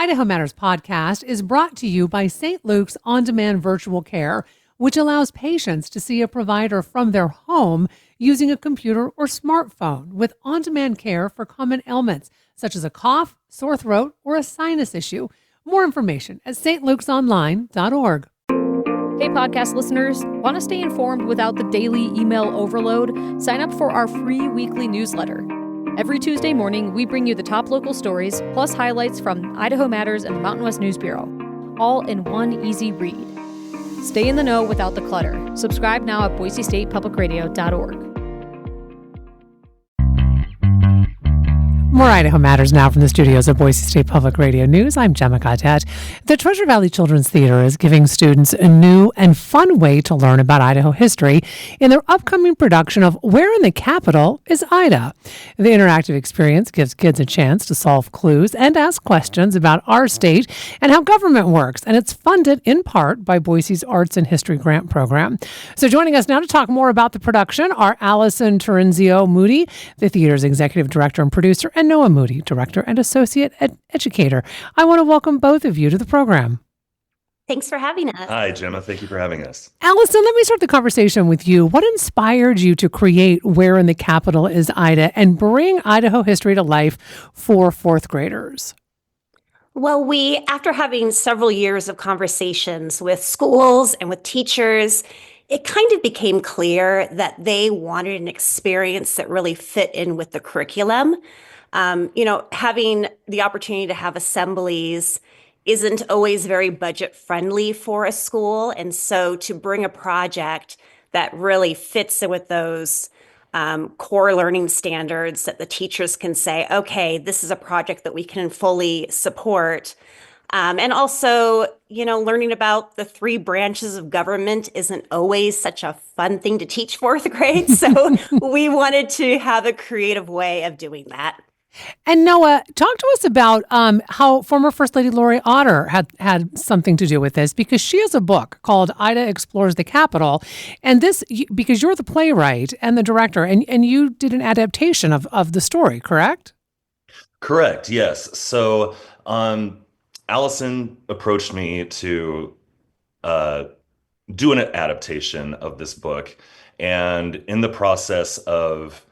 Idaho Matters podcast is brought to you by St. Luke's On-Demand Virtual Care, which allows patients to see a provider from their home using a computer or smartphone with on-demand care for common ailments, such as a cough, sore throat, or a sinus issue. More information at stlukesonline.org. Hey, podcast listeners, want to stay informed without the daily email overload? Sign up for our free weekly newsletter. Every Tuesday morning, we bring you the top local stories, plus highlights from Idaho Matters and the Mountain West News Bureau, all in one easy read. Stay in the know without the clutter. Subscribe now at boisestatepublicradio.org. More Idaho Matters now from the studios of Boise State Public Radio News. I'm Gemma Gaudet. The Treasure Valley Children's Theater is giving students a new and fun way to learn about Idaho history in their upcoming production of Where in the Capital is Ida? The interactive experience gives kids a chance to solve clues and ask questions about our state and how government works, and it's funded in part by Boise's Arts and History Grant Program. So joining us now to talk more about the production are Allison Terenzio Moody, the theater's executive director and producer, and Noah Moody, director and associate educator. I want to welcome both of you to the program. Thanks for having us. Hi, Gemma. Thank you for having us. Allison, let me start the conversation with you. What inspired you to create Where in the Capital is Ida and bring Idaho history to life for fourth graders? Well, after having several years of conversations with schools and with teachers, it kind of became clear that they wanted an experience that really fit in with the curriculum. Having the opportunity to have assemblies isn't always very budget friendly for a school. And so to bring a project that really fits in with those core learning standards that the teachers can say, okay, this is a project that we can fully support. And also, learning about the three branches of government isn't always such a fun thing to teach fourth grade. So we wanted to have a creative way of doing that. And Noah, talk to us about how former First Lady Lori Otter had something to do with this, because she has a book called Ida Explores the Capitol. And this, because you're the playwright and the director, and you did an adaptation of the story, correct? Correct, yes. So Allison approached me to do an adaptation of this book. And in the process of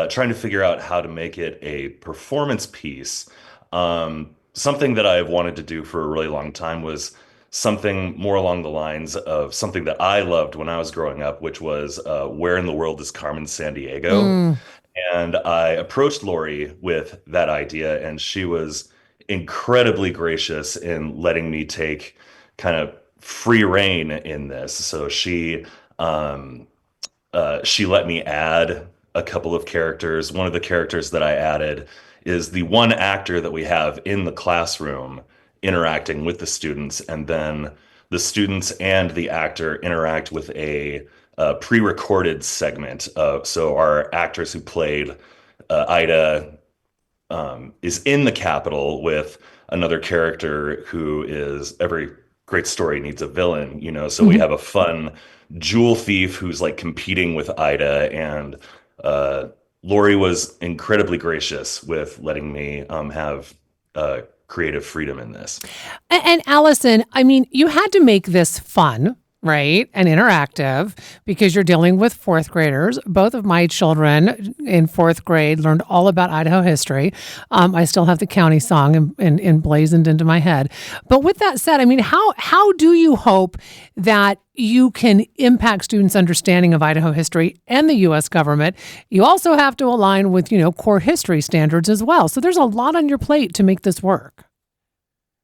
trying to figure out how to make it a performance piece. Something that I've wanted to do for a really long time was something more along the lines of something that I loved when I was growing up, which was Where in the World is Carmen Sandiego? And I approached Lori with that idea, and she was incredibly gracious in letting me take kind of free reign in this. So she let me add a couple of characters. One of the characters that I added is the one actor that we have in the classroom interacting with the students, and then the students and the actor interact with a pre-recorded segment. So our actors who played Ida is in the Capitol with another character who is, every great story needs a villain, so we have a fun jewel thief who's like competing with Ida, and Lori was incredibly gracious with letting me have creative freedom in this. And Allison, I mean, you had to make this fun, right, and interactive, because you're dealing with fourth graders. Both of my children in fourth grade learned all about Idaho history. I still have the county song emblazoned into my head. But with that said, I mean, how do you hope that you can impact students' understanding of Idaho history and the U.S. government? You also have to align with, core history standards as well. So there's a lot on your plate to make this work.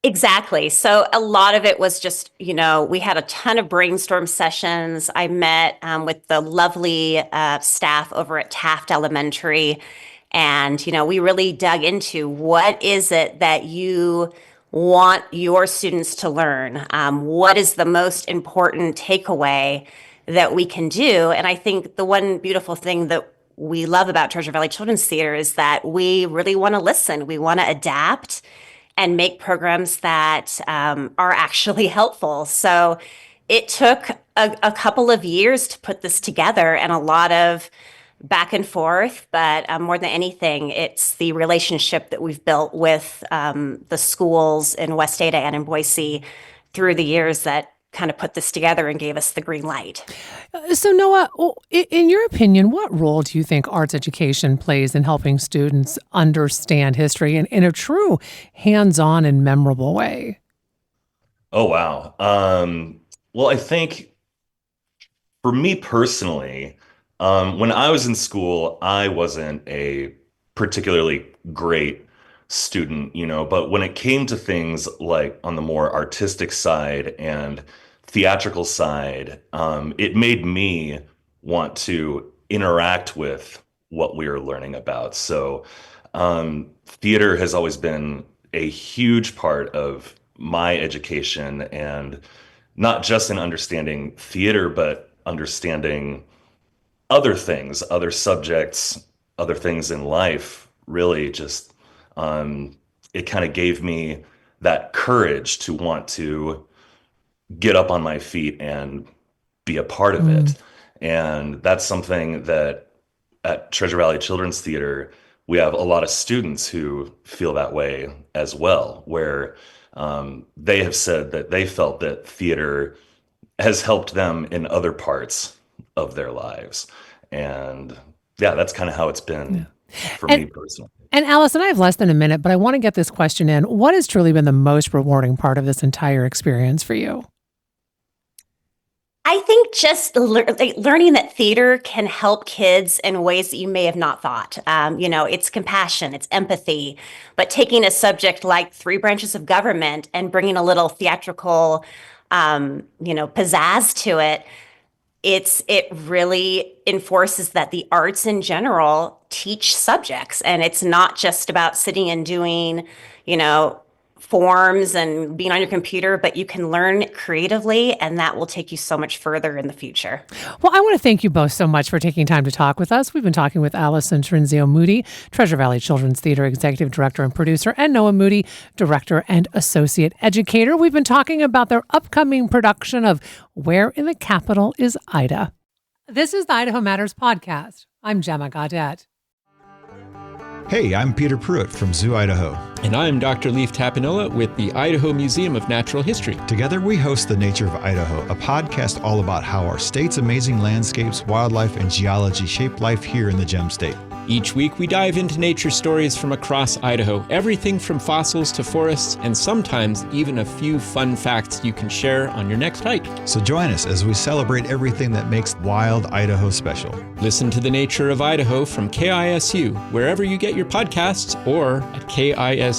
Exactly. So a lot of it was just, we had a ton of brainstorm sessions. I met with the lovely staff over at Taft Elementary. And, we really dug into what is it that you want your students to learn? What is the most important takeaway that we can do? And I think the one beautiful thing that we love about Treasure Valley Children's Theater is that we really want to listen. We want to adapt and make programs that are actually helpful. So it took a couple of years to put this together, and a lot of back and forth, but more than anything, it's the relationship that we've built with the schools in West Ada and in Boise through the years that kind of put this together and gave us the green light. So, Noah, in your opinion, what role do you think arts education plays in helping students understand history in a true hands-on and memorable way? Oh, wow. Well, I think for me personally, when I was in school, I wasn't a particularly great student, but when it came to things like on the more artistic side and theatrical side, it made me want to interact with what we were learning about. So, theater has always been a huge part of my education, and not just in understanding theater, but understanding other things, other subjects, other things in life. Really, just it kind of gave me that courage to want to get up on my feet and be a part of it. And that's something that at Treasure Valley Children's Theater, we have a lot of students who feel that way as well, where they have said that they felt that theater has helped them in other parts of their lives. And yeah, that's kind of how it's been for me personally. And Allison, I have less than a minute, but I want to get this question in. What has truly been the most rewarding part of this entire experience for you? I think just learning that theater can help kids in ways that you may have not thought. It's compassion, it's empathy, but taking a subject like three branches of government and bringing a little theatrical, pizzazz to it, it really enforces that the arts in general teach subjects, and it's not just about sitting and doing, forms and being on your computer, but you can learn creatively, and that will take you so much further in the future. Well, I want to thank you both so much for taking time to talk with us. We've been talking with Allison Trinzio Moody, Treasure Valley Children's Theater Executive Director and Producer, and Noah Moody, Director and Associate Educator. We've been talking about their upcoming production of Where in the Capital is Ida? This is the Idaho Matters podcast. I'm Gemma Gaudet. Hey, I'm Peter Pruitt from Zoo Idaho. And I'm Dr. Leif Tapinola with the Idaho Museum of Natural History. Together we host The Nature of Idaho, a podcast all about how our state's amazing landscapes, wildlife, and geology shape life here in the Gem State. Each week we dive into nature stories from across Idaho, everything from fossils to forests, and sometimes even a few fun facts you can share on your next hike. So join us as we celebrate everything that makes wild Idaho special. Listen to The Nature of Idaho from KISU, wherever you get your podcasts, or at KISU.org.